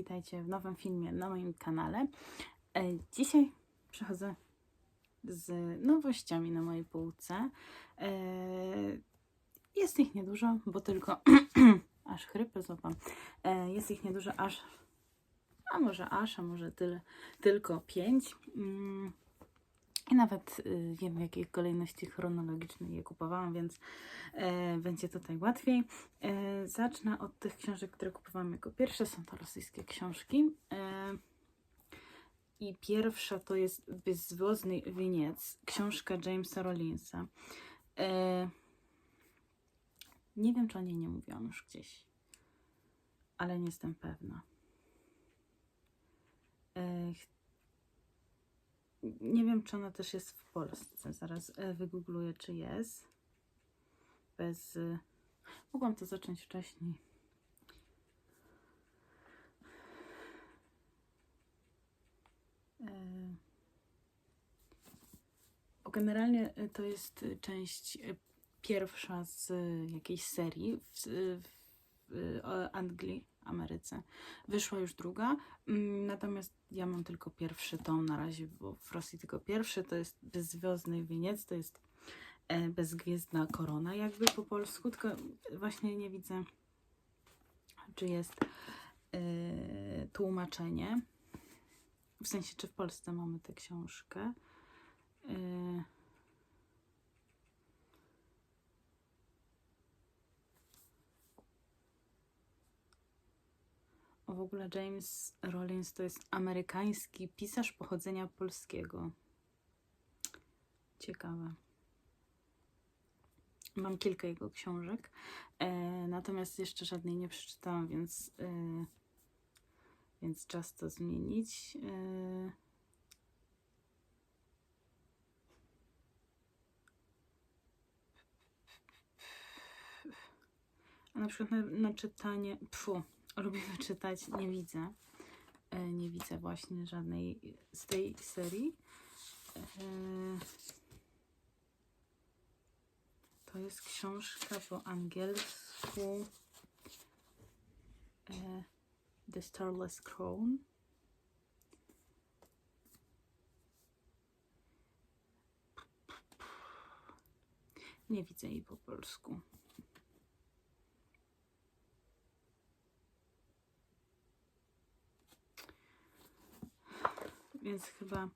witajcie w nowym filmie na moim kanale. Dzisiaj przychodzę z nowościami na mojej półce. Jest ich niedużo, bo tylko aż chrypę złapam. Jest ich niedużo, a może tylko 5. I nawet wiem, w jakiej kolejności chronologicznej je kupowałam, więc będzie tutaj łatwiej. Zacznę od tych książek, które kupowałam jako pierwsze. Są to rosyjskie książki. I pierwsza to jest Bezwłosny wieniec, książka Jamesa Rollinsa. Nie wiem, czy o niej nie mówiłam już gdzieś, ale nie jestem pewna. Nie wiem, czy ona też jest w Polsce. Zaraz wygoogluję, czy jest. Mogłam to zacząć wcześniej. Bo generalnie to jest część pierwsza z jakiejś serii w Anglii, Ameryce. Wyszła już druga, natomiast ja mam tylko pierwszy tom na razie, bo w Rosji tylko pierwszy. To jest Bezwłosny wieniec, to jest bezgwiezdna korona jakby po polsku, tylko właśnie nie widzę, czy jest tłumaczenie. W sensie, czy w Polsce mamy tę książkę. W ogóle James Rollins to jest amerykański pisarz pochodzenia polskiego. Ciekawe. Mam kilka jego książek, natomiast jeszcze żadnej nie przeczytałam, więc czas to zmienić. A na przykład na czytanie, lubimy czytać, nie widzę. Nie widzę właśnie żadnej z tej serii. To jest książka po angielsku The Starless Crown. Nie widzę jej po polsku. Więc chyba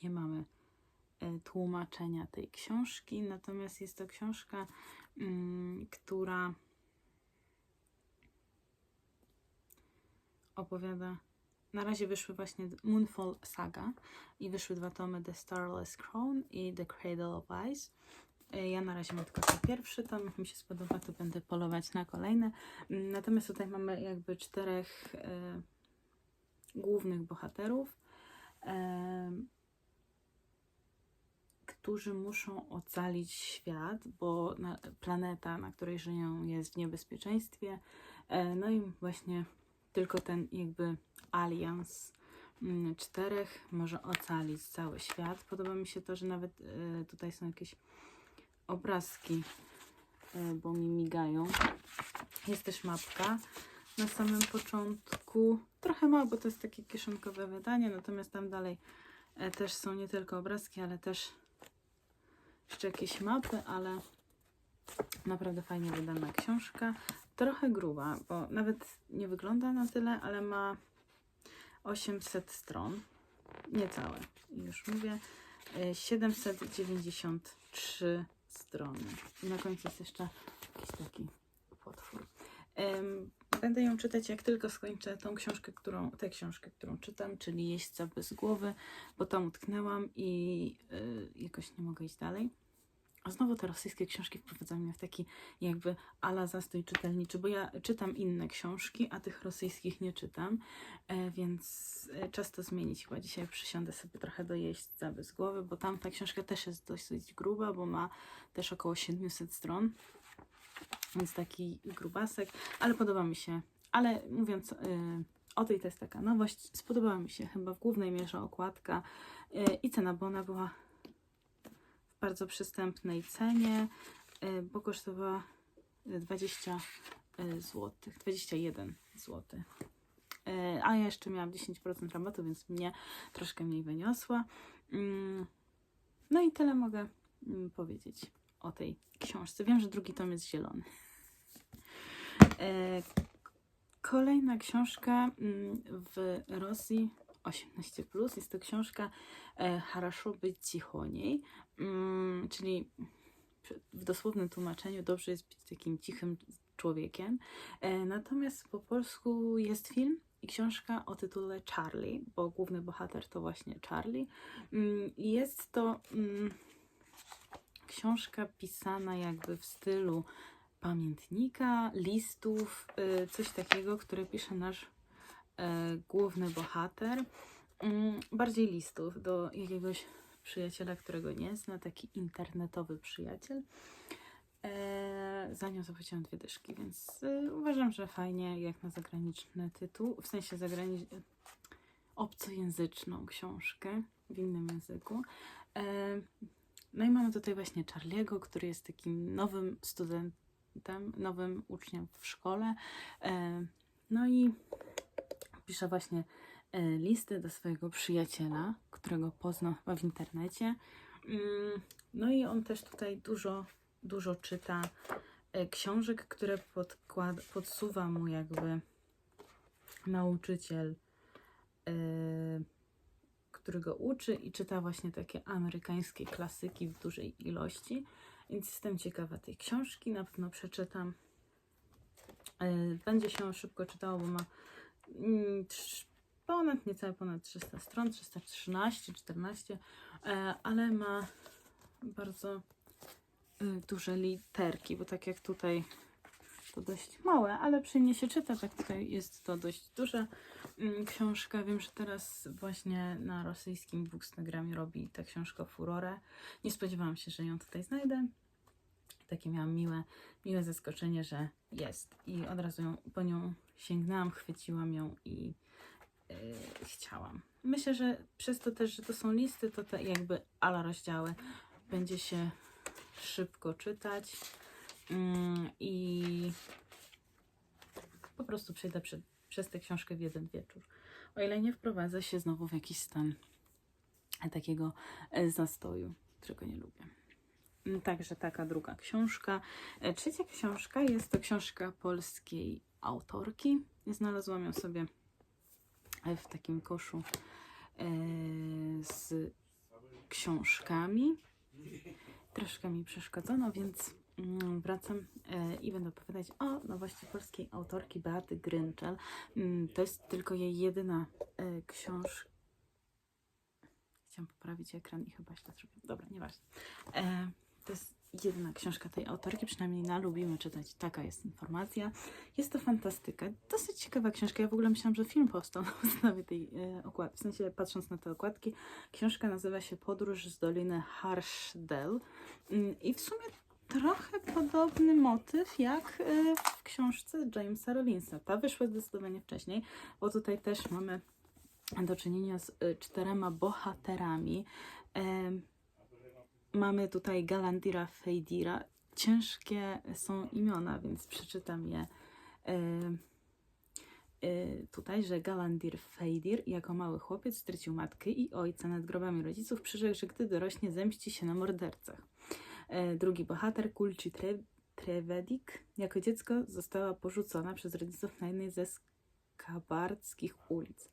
nie mamy tłumaczenia tej książki, natomiast jest to książka, która opowiada, na razie wyszły właśnie Moonfall Saga i wyszły 2 tomy The Starless Crown i The Cradle of Ice. Ja na razie mam tylko ten pierwszy tom, jak mi się spodoba, to będę polować na kolejne. Natomiast tutaj mamy jakby 4 głównych bohaterów, którzy muszą ocalić świat, bo planeta, na której żyją, jest w niebezpieczeństwie. No i właśnie tylko ten jakby alians 4 może ocalić cały świat. Podoba mi się to, że nawet tutaj są jakieś obrazki, bo mi migają. Jest też mapka na samym początku. Trochę mało, bo to jest takie kieszonkowe wydanie, natomiast tam dalej też są nie tylko obrazki, ale też jeszcze jakieś mapy, ale naprawdę fajnie wydana książka. Trochę gruba, bo nawet nie wygląda na tyle, ale ma 800 stron. Niecałe, już mówię. 793 strony. I na końcu jest jeszcze jakiś taki potwór. Będę ją czytać, jak tylko skończę tę książkę, którą czytam, czyli Jeźdźca bez głowy, bo tam utknęłam i jakoś nie mogę iść dalej. A znowu te rosyjskie książki wprowadzają mnie w taki jakby ala zastój czytelniczy, bo ja czytam inne książki, a tych rosyjskich nie czytam, więc czas to zmienić. Chyba dzisiaj przysiądę sobie trochę do Jeźdźca bez głowy, bo tam ta książka też jest dosyć gruba, bo ma też około 700 stron, więc taki grubasek, ale podoba mi się. Ale mówiąc o tej, to jest taka nowość, spodobała mi się chyba w głównej mierze okładka i cena, bo ona była w bardzo przystępnej cenie, bo kosztowała 20 zł, 21 zł. A ja jeszcze miałam 10% rabatu, więc mnie troszkę mniej wyniosła. No i tyle mogę powiedzieć o tej książce. Wiem, że drugi tom jest zielony. Kolejna książka w Rosji 18+. Jest to książka Хорошо być cichoniej, czyli w dosłownym tłumaczeniu dobrze jest być takim cichym człowiekiem. Natomiast po polsku jest film i książka o tytule Charlie, bo główny bohater to właśnie Charlie. Jest to książka pisana jakby w stylu pamiętnika, listów, coś takiego, które pisze nasz główny bohater. Bardziej listów do jakiegoś przyjaciela, którego nie zna, taki internetowy przyjaciel. Za nią zapłaciłam 2 dyszki, więc uważam, że fajnie jak na zagraniczny tytuł, w sensie obcojęzyczną książkę w innym języku. No i mamy tutaj właśnie Charliego, który jest takim nowym studentem, nowym uczniem w szkole. No i pisze właśnie listy do swojego przyjaciela, którego poznał chyba w internecie. No i on też tutaj dużo czyta książek, które podsuwa mu jakby nauczyciel, który go uczy, i czyta właśnie takie amerykańskie klasyki w dużej ilości. Więc jestem ciekawa tej książki, na pewno przeczytam. Będzie się szybko czytało, bo ma niecałe ponad 300 stron, 313, 14, ale ma bardzo duże literki, bo tak jak tutaj to dość małe, ale przyjemnie się czyta, tak tutaj jest to dość duża książka. Wiem, że teraz właśnie na rosyjskim Bookstagramie robi ta książka furorę. Nie spodziewałam się, że ją tutaj znajdę. Takie miałam miłe zaskoczenie, że jest. I od razu po nią sięgnęłam, chwyciłam ją i chciałam. Myślę, że przez to też, że to są listy, to te jakby ala rozdziały będzie się szybko czytać i po prostu przejdę przez tę książkę w jeden wieczór. O ile nie wprowadzę się znowu w jakiś stan takiego zastoju, którego nie lubię. Także taka druga książka. Trzecia książka jest to książka polskiej autorki. Znalazłam ją sobie w takim koszu z książkami. Troszkę mi przeszkadzono, więc wracam i będę opowiadać o nowości polskiej autorki Beaty Grynczal. To jest tylko jej jedyna książka. Chciałam poprawić ekran i chyba źle zrobiłam. Dobra, nieważne. To jest jedyna książka tej autorki, przynajmniej na Lubimy Czytać. Taka jest informacja. Jest to fantastyka. Dosyć ciekawa książka. Ja w ogóle myślałam, że film powstał na podstawie tej okładki. W sensie, patrząc na te okładki, książka nazywa się Podróż z Doliny Harshdale. I w sumie trochę podobny motyw jak w książce Jamesa Rollinsa. Ta wyszła zdecydowanie wcześniej, bo tutaj też mamy do czynienia z 4 bohaterami. Mamy tutaj Galandira Fejdira. Ciężkie są imiona, więc przeczytam je tutaj, że Galandir Fejdir jako mały chłopiec stracił matkę i ojca. Nad grobami rodziców przyrzekł, że gdy dorośnie, zemści się na mordercach. Drugi bohater, Kulci Trevedik, jako dziecko została porzucona przez rodziców na jednej ze kabarckich ulic.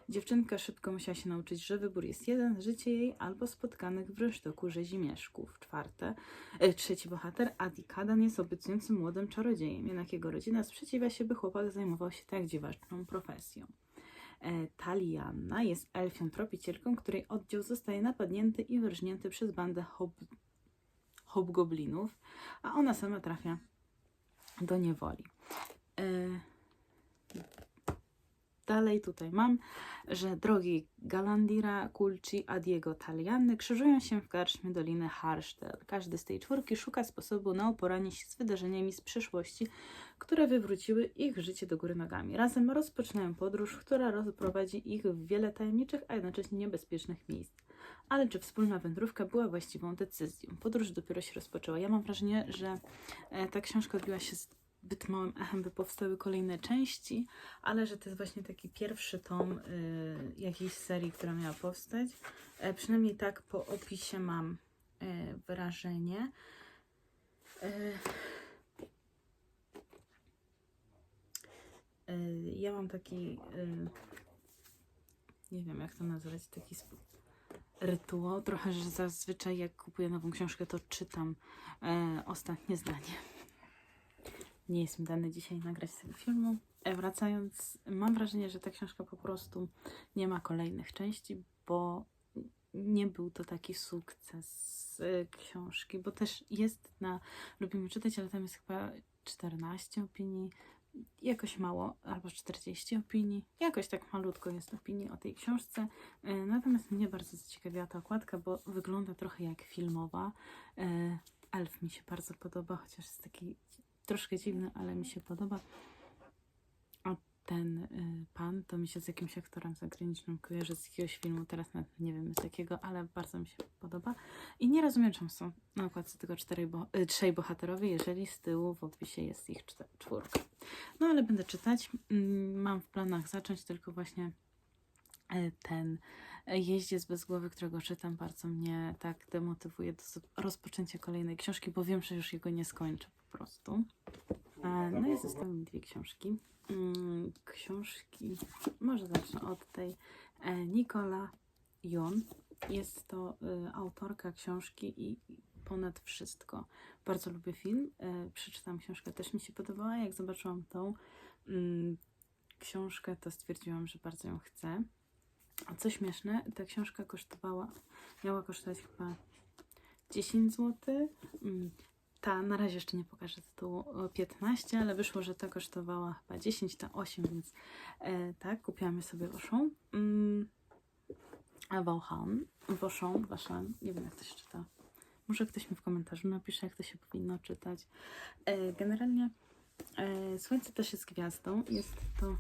Dziewczynka szybko musiała się nauczyć, że wybór jest jeden, życie jej albo spotkanych w rynsztoku rzezimieszków. Trzeci bohater, Adi Kadan, jest obiecującym młodym czarodziejem, jednak jego rodzina sprzeciwia się, by chłopak zajmował się tak dziwaczną profesją. Talianna jest elfią tropicielką, której oddział zostaje napadnięty i wyrżnięty przez bandę hobgoblinów, a ona sama trafia do niewoli. Dalej tutaj mam, że drogi Galandira, Kulci, Adiego, Talianny krzyżują się w karczmie Doliny Harshdale. Każdy z tej 4 szuka sposobu na uporanie się z wydarzeniami z przeszłości, które wywróciły ich życie do góry nogami. Razem rozpoczynają podróż, która rozprowadzi ich w wiele tajemniczych, a jednocześnie niebezpiecznych miejsc. Ale czy wspólna wędrówka była właściwą decyzją? Podróż dopiero się rozpoczęła. Ja mam wrażenie, że ta książka odbiła się zbyt małym echem, by powstały kolejne części, ale że to jest właśnie taki pierwszy tom jakiejś serii, która miała powstać. Przynajmniej tak po opisie mam wrażenie. Ja mam taki, nie wiem jak to nazwać, taki rytuał trochę, że zazwyczaj jak kupuję nową książkę, to czytam ostatnie zdanie. Nie jest mi dane dzisiaj nagrać tego filmu. Wracając, mam wrażenie, że ta książka po prostu nie ma kolejnych części, bo nie był to taki sukces książki, bo też jest na Lubimy Czytać, ale tam jest chyba 14 opinii, jakoś mało, albo 40 opinii, jakoś tak malutko jest opinii o tej książce. Natomiast mnie bardzo zaciekawiła ta okładka, bo wygląda trochę jak filmowa. Elf mi się bardzo podoba, chociaż jest taki troszkę dziwny, ale mi się podoba. A ten pan to mi się z jakimś aktorem zagranicznym kojarzy z jakiegoś filmu, teraz nawet nie wiem z jakiego, ale bardzo mi się podoba. I nie rozumiem, czemu są na okładce tylko trzej bohaterowie, jeżeli z tyłu w opisie jest ich czwórka. No ale będę czytać. Mam w planach zacząć, tylko właśnie ten Jeździec bez głowy, którego czytam, bardzo mnie tak demotywuje do rozpoczęcia kolejnej książki, bo wiem, że już jego nie skończę po prostu. No i zostały mi dwie książki. Książki, może zacznę od tej Nicola Yoon. Jest to autorka książki i ponad wszystko. Bardzo lubię film. Przeczytam książkę, też mi się podobała. Jak zobaczyłam tą książkę, to stwierdziłam, że bardzo ją chcę. A co śmieszne, ta książka miała kosztować chyba 10 zł. Ta, na razie jeszcze nie pokażę tytułu, 15, ale wyszło, że ta kosztowała chyba 10, ta 8, więc tak, kupiłam je sobie Auchan. Wauchan, nie wiem jak to się czyta. Może ktoś mi w komentarzu napisze, jak to się powinno czytać. Generalnie Słońce też jest gwiazdą. Jest to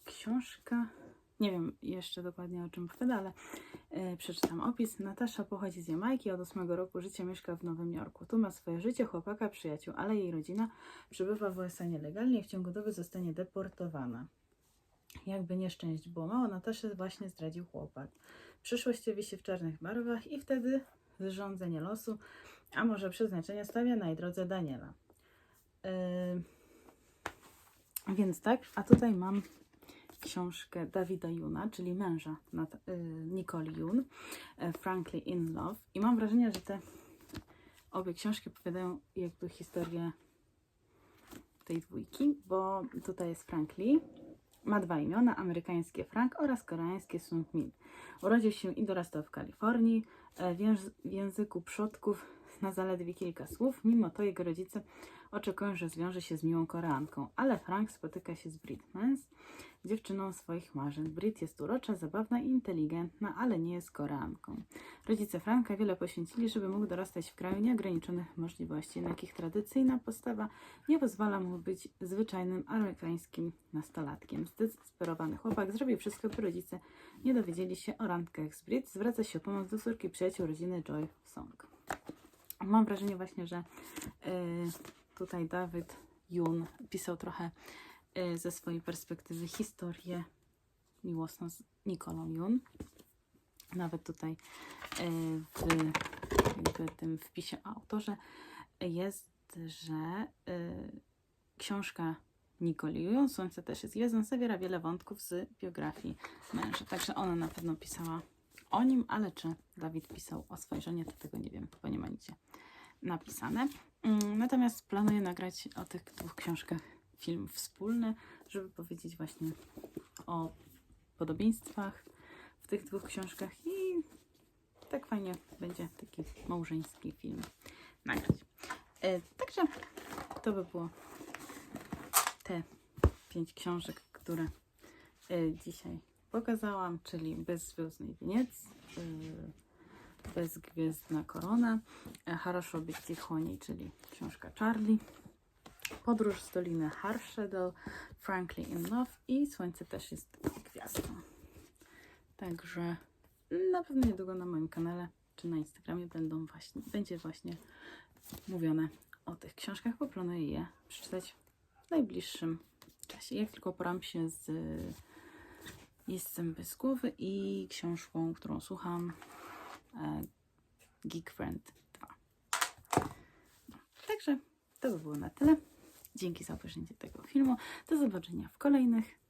książka, nie wiem jeszcze dokładnie o czym opowiada, ale przeczytam opis. Natasza pochodzi z Jamajki, od 8 roku życia mieszka w Nowym Jorku. Tu ma swoje życie, chłopaka, przyjaciół, ale jej rodzina przebywa w USA nielegalnie i w ciągu doby zostanie deportowana. Jakby nieszczęść było mało, Nataszę właśnie zdradził chłopak. Przyszłość wisi w czarnych barwach i wtedy zrządzenie losu, a może przeznaczenia stawia na jej drodze Daniela. Więc tak, a tutaj mam książkę Davida Yoona, czyli męża Nicole Yoon, Frankly in Love. I mam wrażenie, że te obie książki opowiadają jakby historię tej dwójki, bo tutaj jest Frankly, ma dwa imiona, amerykańskie Frank oraz koreańskie Sung Min. Urodził się i dorastał w Kalifornii, w języku przodków zna zaledwie kilka słów, mimo to jego rodzice oczekują, że zwiąże się z miłą Koreanką, ale Frank spotyka się z Brit Mans, dziewczyną swoich marzeń. Brit jest urocza, zabawna i inteligentna, ale nie jest Koreanką. Rodzice Franka wiele poświęcili, żeby mógł dorastać w kraju nieograniczonych możliwości, jednak ich tradycyjna postawa nie pozwala mu być zwyczajnym amerykańskim nastolatkiem. Zdesperowany chłopak zrobi wszystko, by rodzice nie dowiedzieli się o randkach z Brit. Zwraca się o pomoc do córki przyjaciół rodziny Joy Song. Mam wrażenie właśnie, że tutaj David Yoon pisał trochę ze swojej perspektywy historię miłosną z Nicolą Yoon. Nawet tutaj w tym wpisie o autorze jest, że książka Nicoli Yoon, Słońce też jest gwiazdą, zawiera wiele wątków z biografii męża. Także ona na pewno pisała o nim, ale czy Dawid pisał o swojej żonie, to tego nie wiem, bo nie ma nigdzie napisane. Natomiast planuję nagrać o tych dwóch książkach film wspólny, żeby powiedzieć właśnie o podobieństwach w tych dwóch książkach i tak fajnie będzie taki małżeński film nagrać. Także to by było te 5 książek, które dzisiaj pokazałam, czyli Bezgwiezdny wieniec, Bezgwiezdna korona, Хорошо быть тихоней, czyli książka Charlie, Podróż z Doliny Harshadow, Frankly in Love i Słońce też jest gwiazdą. Także na pewno niedługo na moim kanale czy na Instagramie będzie właśnie mówione o tych książkach, bo planuję je przeczytać w najbliższym czasie. Jak tylko poram się z Jeźdźcem bez głowy i książką, którą słucham, Geek Friend 2. No, także to by było na tyle. Dzięki za obejrzenie tego filmu. Do zobaczenia w kolejnych.